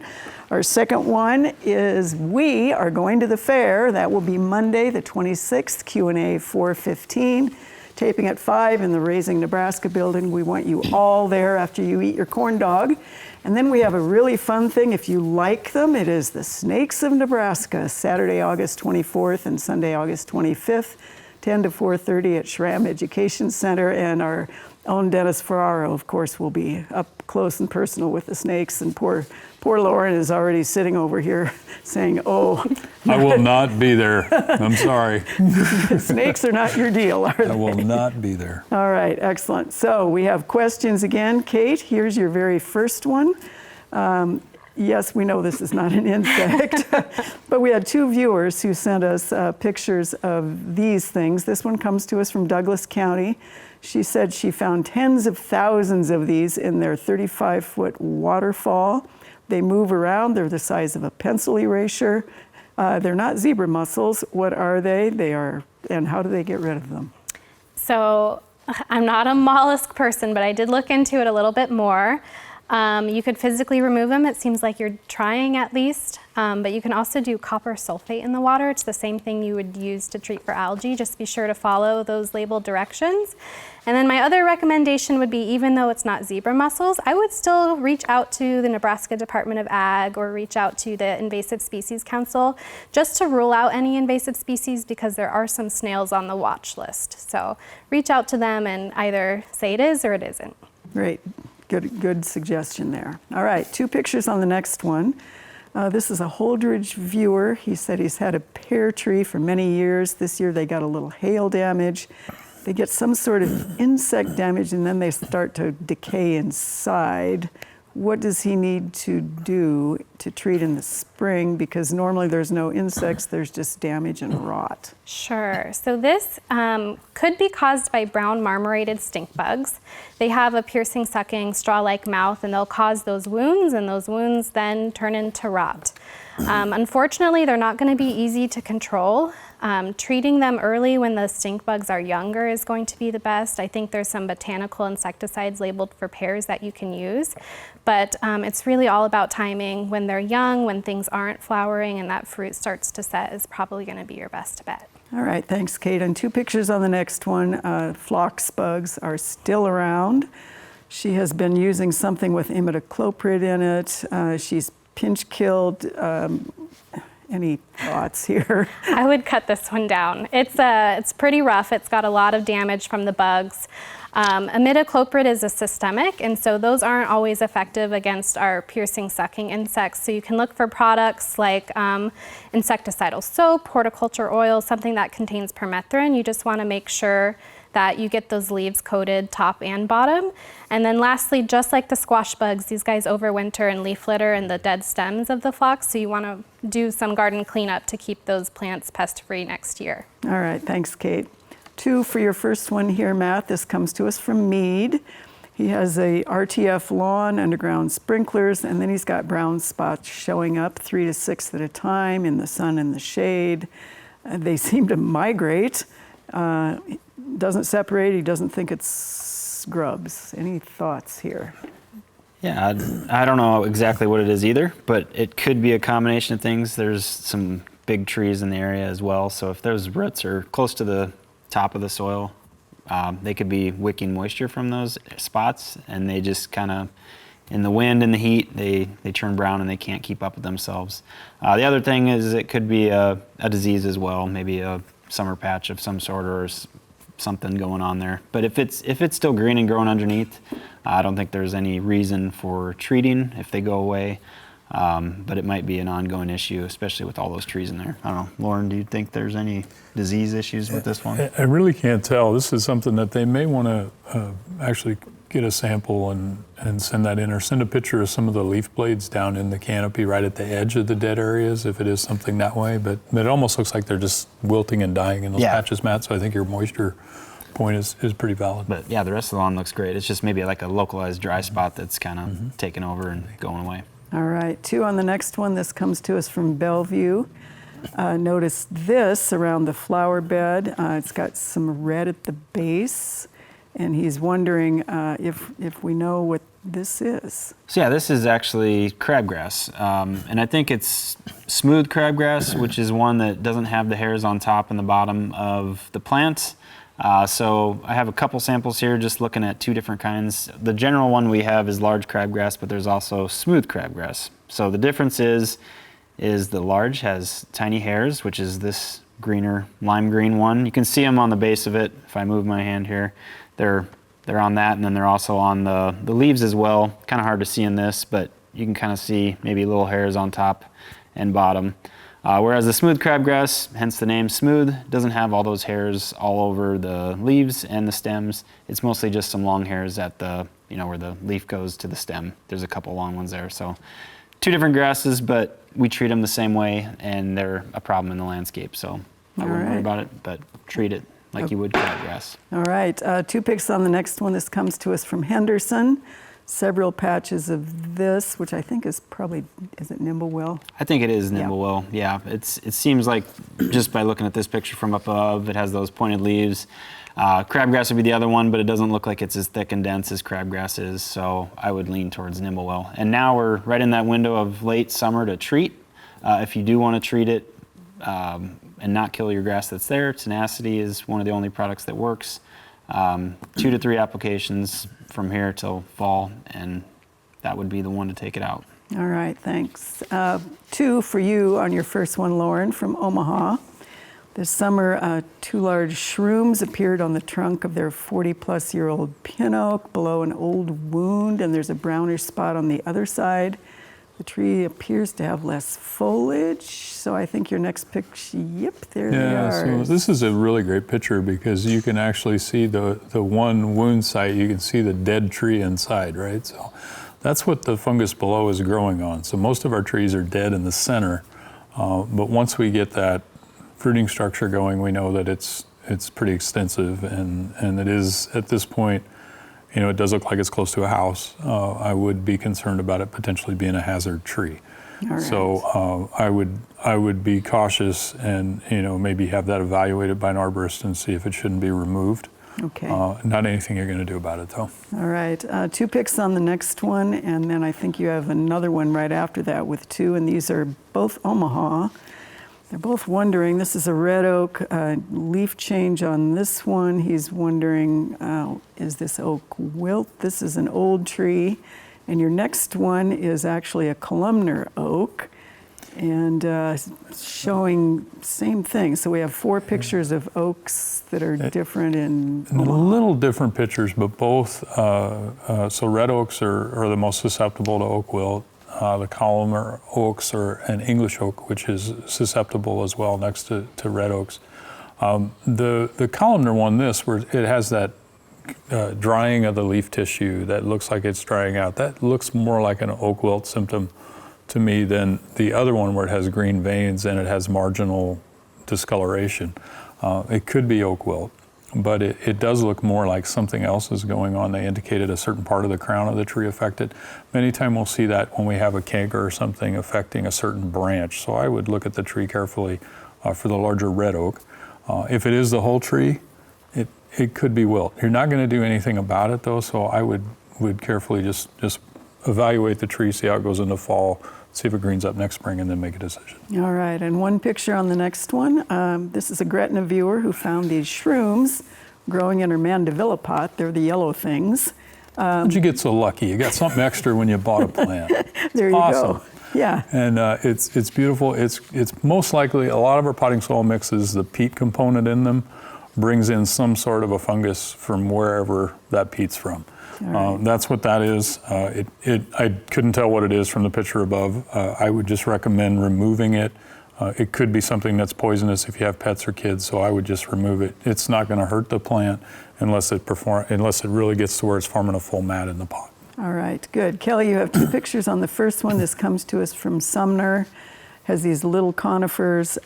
Our second one is we are going to the fair. That will be Monday, the 26th, Q&A 4:15. Taping at 5 in the Raising Nebraska building. We want you all there after you eat your corn dog. And then we have a really fun thing, if you like them, it is the Snakes of Nebraska, Saturday, August 24th and Sunday, August 25th, 10 to 4:30 at Schramm Education Center. And our own Dennis Ferraro, of course, will be up close and personal with the snakes. And poor Lauren is already sitting over here saying, oh. I will not be there. I'm sorry. Snakes are not your deal, are they? I will not be there. All right, excellent. So we have questions again. Kate, here's your very first one. Yes, we know this is not an insect, but we had two viewers who sent us pictures of these things. This one comes to us from Douglas County. She said she found tens of thousands of these in their 35-foot waterfall. They move around. They're the size of a pencil eraser. They're not zebra mussels. What are they? They are, and how do they get rid of them? So I'm not a mollusk person, but I did look into it a little bit more. You could physically remove them. It seems like you're trying at least, but you can also do copper sulfate in the water. It's the same thing you would use to treat for algae. Just be sure to follow those labeled directions. And then my other recommendation would be, even though it's not zebra mussels, I would still reach out to the Nebraska Department of Ag or reach out to the Invasive Species Council just to rule out any invasive species, because there are some snails on the watch list. So reach out to them and either say it is or it isn't. Great. Good suggestion there. All right, two pictures on the next one. This is a Holdridge viewer. He said he's had a pear tree for many years. This year they got a little hail damage. They get some sort of insect damage, and then they start to decay inside. What does he need to do to treat in the spring? Because normally there's no insects, there's just damage and rot. Sure. So this could be caused by brown marmorated stink bugs. They have a piercing, sucking, straw-like mouth, and they'll cause those wounds, and those wounds then turn into rot. Unfortunately, they're not going to be easy to control. Treating them early when the stink bugs are younger is going to be the best. I think there's some botanical insecticides labeled for pears that you can use, but it's really all about timing. When they're young, when things aren't flowering and that fruit starts to set, is probably going to be your best bet. All right, thanks, Kate. And two pictures on the next one. Phlox bugs are still around. She has been using something with imidacloprid in it. She's pinch killed. Any thoughts here? I would cut this one down. It's pretty rough. It's got a lot of damage from the bugs. Imidacloprid is a systemic, and so those aren't always effective against our piercing, sucking insects. So you can look for products like insecticidal soap, horticulture oil, something that contains permethrin. You just want to make sure that you get those leaves coated top and bottom. And then lastly, just like the squash bugs, these guys overwinter in leaf litter and the dead stems of the phlox, so you want to do some garden cleanup to keep those plants pest-free next year. All right, thanks, Kate. 2 for your first one here, Matt. This comes to us from Mead. He has a RTF lawn, underground sprinklers, and then he's got brown spots showing up 3 to 6 at a time in the sun and the shade. They seem to migrate. Doesn't separate. He doesn't think it's grubs. Any thoughts here? Yeah, I don't know exactly what it is either, but it could be a combination of things. There's some big trees in the area as well, so if those roots are close to the top of the soil, they could be wicking moisture from those spots, and they just kind of, in the wind and the heat, they turn brown and they can't keep up with themselves. The other thing is it could be a disease as well, maybe a summer patch of some sort or something going on there. But if it's still green and growing underneath, I don't think there's any reason for treating if they go away. But it might be an ongoing issue, especially with all those trees in there. I don't know. Lauren, do you think there's any disease issues with this one? I really can't tell. This is something that they may want to actually get a sample and send that in, or send a picture of some of the leaf blades down in the canopy right at the edge of the dead areas if it is something that way. But it almost looks like they're just wilting and dying in those patches, Matt, so I think your moisture point is pretty valid. But yeah, the rest of the lawn looks great. It's just maybe like a localized dry spot that's kind of taken over and going away. All right, 2 on the next one. This comes to us from Bellevue. Notice this around the flower bed. It's got some red at the base, and he's wondering if we know what this is. So yeah, this is actually crabgrass, and I think it's smooth crabgrass, which is one that doesn't have the hairs on top and the bottom of the plant. So I have a couple samples here, just looking at 2 different kinds. The general one we have is large crabgrass, but there's also smooth crabgrass. So the difference is the large has tiny hairs, which is this greener lime green one. You can see them on the base of it. If I move my hand here, they're on that, and then they're also on the leaves as well. Kind of hard to see in this, but you can kind of see maybe little hairs on top and bottom. Whereas the smooth crabgrass, hence the name smooth, doesn't have all those hairs all over the leaves and the stems. It's mostly just some long hairs at the, where the leaf goes to the stem. There's a couple long ones there. So 2 different grasses, but we treat them the same way, and they're a problem in the landscape. So I wouldn't worry about it, but treat it like you would crabgrass. All right, 2 picks on the next one. This comes to us from Henderson. Several patches of this, which I think is probably, is it Nimblewell? I think it is Nimblewell, yeah. It seems like, just by looking at this picture from up above, it has those pointed leaves. Crabgrass would be the other one, but it doesn't look like it's as thick and dense as crabgrass is, so I would lean towards Nimblewell. And now we're right in that window of late summer to treat. If you do want to treat it and not kill your grass that's there, tenacity is one of the only products that works. 2 to 3 applications from here till fall, and that would be the one to take it out. All right, thanks. 2 for you on your first one, Lauren, from Omaha. This summer, 2 large shrooms appeared on the trunk of their 40-plus-year-old pin oak below an old wound, and there's a brownish spot on the other side. The tree appears to have less foliage, so I think your next picture, yep, there they are. So this is a really great picture because you can actually see the one wound site, you can see the dead tree inside, right? So that's what the fungus below is growing on. So most of our trees are dead in the center, but once we get that fruiting structure going, we know that it's pretty extensive, and it is, at this point, it does look like it's close to a house. I would be concerned about it potentially being a hazard tree. All right. So I would be cautious and maybe have that evaluated by an arborist and see if it shouldn't be removed. Okay. Not anything you're going to do about it, though. All right, 2 picks on the next one, and then I think you have another one right after that with 2, and these are both Omaha. They're both wondering, this is a red oak, leaf change on this one. He's wondering, is this oak wilt? This is an old tree. And your next one is actually a columnar oak, and showing same thing. So we have 4 pictures of oaks that are different in Omaha. Little different pictures, but both. So red oaks are the most susceptible to oak wilt. The columnar oaks are an English oak, which is susceptible as well next to red oaks. The columnar one, where it has that drying of the leaf tissue that looks like it's drying out, that looks more like an oak wilt symptom to me than the other one where it has green veins and it has marginal discoloration. It could be oak wilt, but it does look more like something else is going on. They indicated a certain part of the crown of the tree affected. Many times we'll see that when we have a canker or something affecting a certain branch. So I would look at the tree carefully for the larger red oak. If it is the whole tree, it could be wilt. You're not going to do anything about it though, so I would carefully just evaluate the tree, see how it goes into fall, see if it greens up next spring, and then make a decision. All right, and one picture on the next one. This is a Gretna viewer who found these shrooms growing in her mandevilla pot. They're the yellow things. How'd you get so lucky? You got something extra when you bought a plant. There you awesome. go. Yeah. And it's beautiful. It's most likely a lot of our potting soil mixes, the peat component in them brings in some sort of a fungus from wherever that peat's from. Right. That's what that is. I couldn't tell what it is from the picture above. I would just recommend removing it. It could be something that's poisonous if you have pets or kids, so I would just remove it. It's not going to hurt the plant unless it really gets to where it's forming a full mat in the pot. All right, good. Kelly, you have two pictures on the first one. This comes to us from Sumner. Has these little conifers.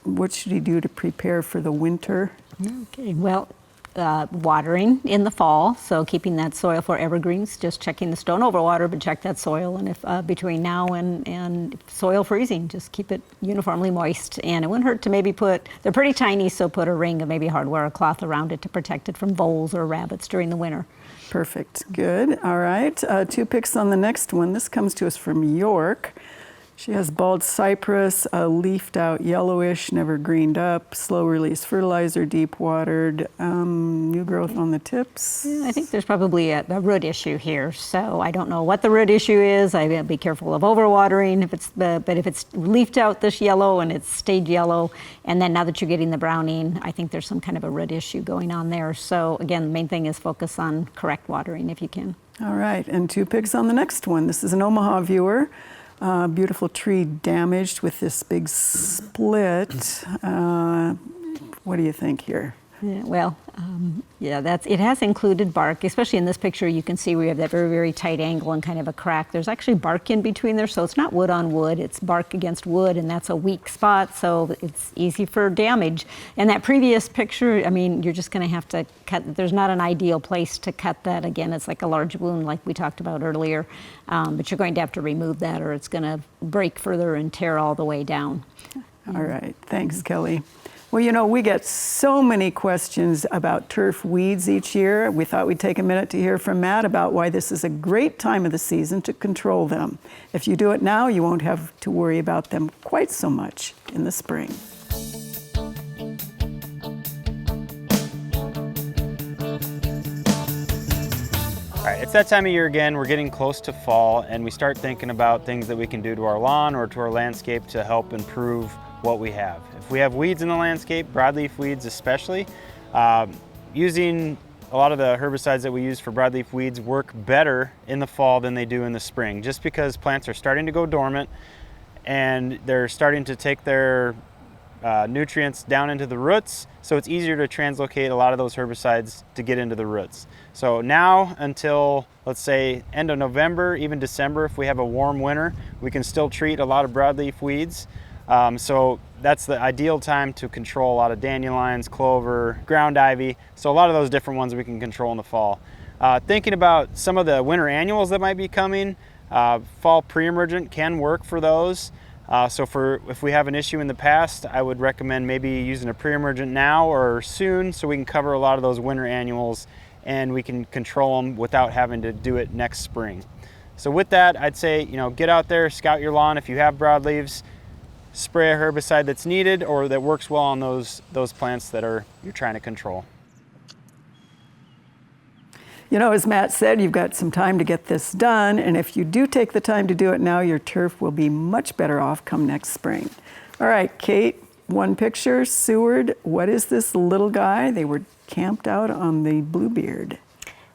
What should he do to prepare for the winter? Okay, well, watering in the fall, so keeping that soil for evergreens, just checking the stone over water, but check that soil, and if between now and soil freezing, just keep it uniformly moist. And it wouldn't hurt to maybe they're pretty tiny, so put a ring of maybe hardware or cloth around it to protect it from voles or rabbits during the winter. Perfect, good. All right, two pics on the next one. This comes to us from York. She has bald cypress, leafed out yellowish, never greened up, slow release fertilizer, deep watered, new growth on the tips. I think there's probably a root issue here, so I don't know what the root issue is. I'd be careful of overwatering but if it's leafed out this yellow and it's stayed yellow, and then now that you're getting the browning, I think there's some kind of a root issue going on there. So again, the main thing is focus on correct watering if you can. All right, and two pics on the next one. This is an Omaha viewer. Beautiful tree damaged with this big split. What do you think here? Yeah, well, it has included bark, especially in this picture. You can see we have that very, very tight angle and kind of a crack. There's actually bark in between there, so it's not wood on wood, it's bark against wood, and that's a weak spot, so it's easy for damage. And that previous picture, I mean, you're just gonna have to cut, there's not an ideal place to cut that. Again, it's like a large wound like we talked about earlier, but you're going to have to remove that or it's gonna break further and tear all the way down. All right, thanks, Kelly. Well, you know, we get so many questions about turf weeds each year. We thought we'd take a minute to hear from Matt about why this is a great time of the season to control them. If you do it now, you won't have to worry about them quite so much in the spring. All right, it's that time of year again. We're getting close to fall, and we start thinking about things that we can do to our lawn or to our landscape to help improve what we have. If we have weeds in the landscape, broadleaf weeds especially, using a lot of the herbicides that we use for broadleaf weeds work better in the fall than they do in the spring, just because plants are starting to go dormant and they're starting to take their nutrients down into the roots, so it's easier to translocate a lot of those herbicides to get into the roots. So now until, let's say, end of November, even December, if we have a warm winter, we can still treat a lot of broadleaf weeds. So that's the ideal time to control a lot of dandelions, clover, ground ivy. So a lot of those different ones we can control in the fall. Thinking about some of the winter annuals that might be coming, fall pre-emergent can work for those. So if we have an issue in the past, I would recommend maybe using a pre-emergent now or soon so we can cover a lot of those winter annuals and we can control them without having to do it next spring. So with that, I'd say, you know, get out there, scout your lawn. If you have broadleaves, spray a herbicide that's needed or that works well on those plants that you're trying to control. You know, as Matt said, you've got some time to get this done, and if you do take the time to do it now, your turf will be much better off come next spring. All right, Kate, one picture, Seward, what is this little guy? They were camped out on the Bluebeard.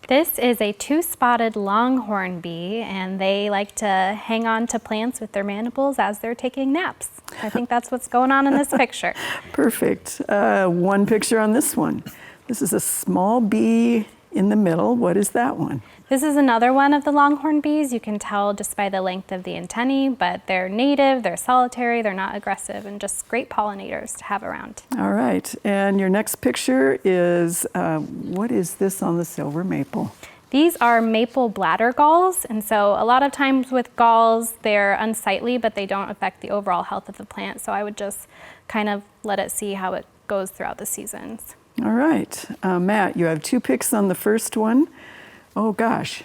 This is a two-spotted longhorn bee, and they like to hang on to plants with their mandibles as they're taking naps. I think that's what's going on in this picture. Perfect. One picture on this one. This is a small bee in the middle. What is that one? This is another one of the longhorn bees. You can tell just by the length of the antennae, but they're native, they're solitary, they're not aggressive, and just great pollinators to have around. All right. And your next picture is, what is this on the silver maple? These are maple bladder galls, and so a lot of times with galls, they're unsightly, but they don't affect the overall health of the plant. So I would just kind of let it see how it goes throughout the seasons. All right. Matt, you have 2 pics on the first one. Oh gosh,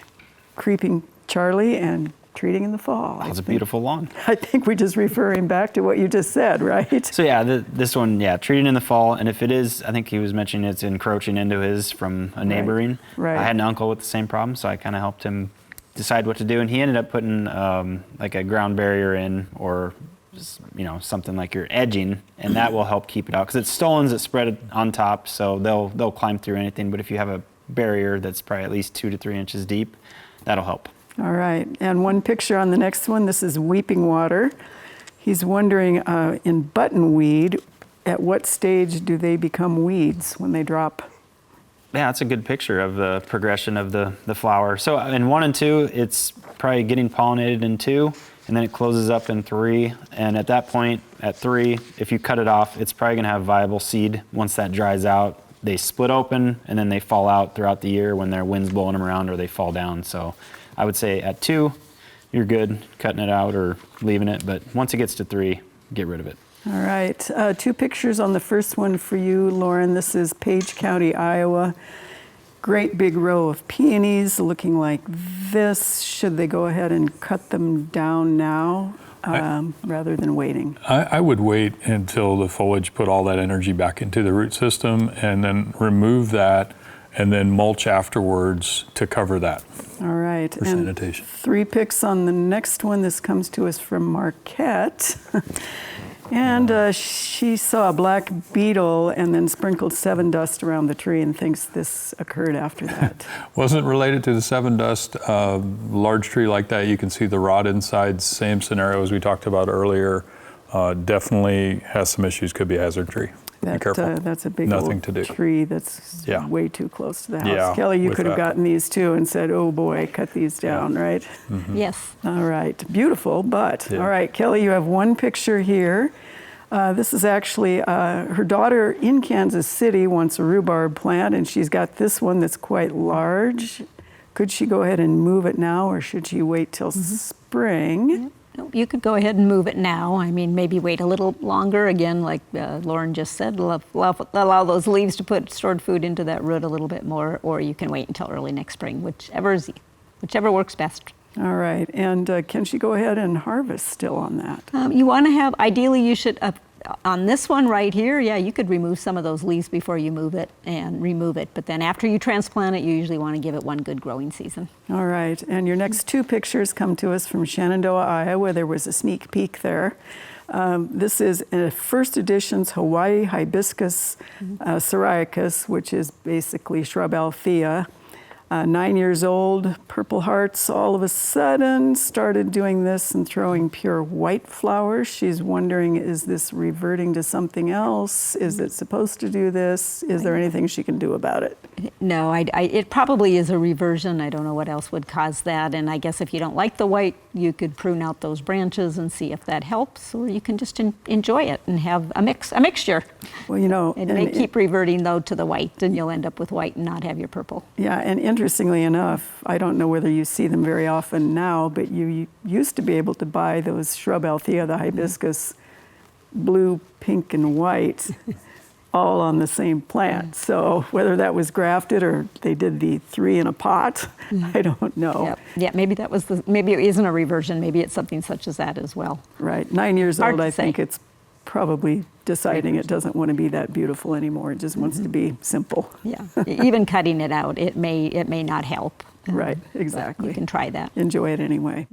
Creeping Charlie and Treating in the Fall. It's a beautiful lawn. I think we're just referring back to what you just said, right? So yeah, this one, yeah, treating in the fall, and if it is, I think he was mentioning it's encroaching into his from a neighboring. Right. I had an uncle with the same problem, so I kind of helped him decide what to do, and he ended up putting like a ground barrier in, or something like your edging, and that will help keep it out, because it's stolons that spread on top, so they'll climb through anything. But if you have a barrier that's probably at least 2 to 3 inches deep, that'll help. All right, and one picture on the next one. This is Weeping Water. He's wondering, in buttonweed, at what stage do they become weeds when they drop? Yeah, that's a good picture of the progression of the flower. So in 1 and 2, it's probably getting pollinated in 2, and then it closes up in 3. And at that point, at 3, if you cut it off, it's probably gonna have viable seed. Once that dries out, they split open, and then they fall out throughout the year when their wind's blowing them around or they fall down. So I would say at 2, you're good cutting it out or leaving it, but once it gets to 3, get rid of it. All right, 2 pictures on the first one for you, Lauren. This is Page County, Iowa. Great big row of peonies looking like this. Should they go ahead and cut them down now rather than waiting? I would wait until the foliage put all that energy back into the root system, and then remove that, and then mulch afterwards to cover that. All right. For sanitation. 3 pics on the next one. This comes to us from Marquette. And she saw a black beetle and then sprinkled 7 dust around the tree and thinks this occurred after that. Wasn't related to the 7 dust. Large tree like that, you can see the rot inside. Same scenario as we talked about earlier. Definitely has some issues. Could be a hazard tree. Be careful. That's a big Nothing old to do. tree that's way too close to the house. Yeah, Kelly, you with could have that. gotten these too and said, oh boy, cut these down, right? Mm-hmm. Yes. All right, beautiful, but Yeah. all right, Kelly, you have 1 picture here. This is actually her daughter in Kansas City wants a rhubarb plant, and she's got this one that's quite large. Could she go ahead and move it now, or should she wait till spring? No, you could go ahead and move it now. I mean, maybe wait a little longer. Again, like Lauren just said, allow those leaves to put stored food into that root a little bit more, or you can wait until early next spring, whichever works best. All right, and can she go ahead and harvest still on that? You want to have, ideally you should, on this one right here, yeah, you could remove some of those leaves before you move it and remove it. But then after you transplant it, you usually want to give it 1 good growing season. All right, and your next 2 pictures come to us from Shenandoah, Iowa. There was a sneak peek there. This is a first edition's Hawaii hibiscus syriacus, which is basically shrub althea. 9 years old, purple hearts, all of a sudden started doing this and throwing pure white flowers. She's wondering, is this reverting to something else? Is it supposed to do this? Is there anything she can do about it? No, it probably is a reversion. I don't know what else would cause that. And I guess if you don't like the white, you could prune out those branches and see if that helps, or you can just enjoy it and have a mixture. Well, you know, It may keep reverting though to the white, and you'll end up with white and not have your purple. yeah, and interestingly enough, I don't know whether you see them very often now, but you used to be able to buy those shrub althea, the hibiscus, blue, pink, and white, all on the same plant. So whether that was grafted or they did the 3 in a pot, I don't know. Yep. Yeah, maybe maybe it isn't a reversion. Maybe it's something such as that as well. Right, 9 years Hard old, to I think say. it's probably deciding it doesn't want to be that beautiful anymore. It just wants to be simple. Yeah, even cutting it out, it may not help. Right, But exactly. you can try that. Enjoy it anyway.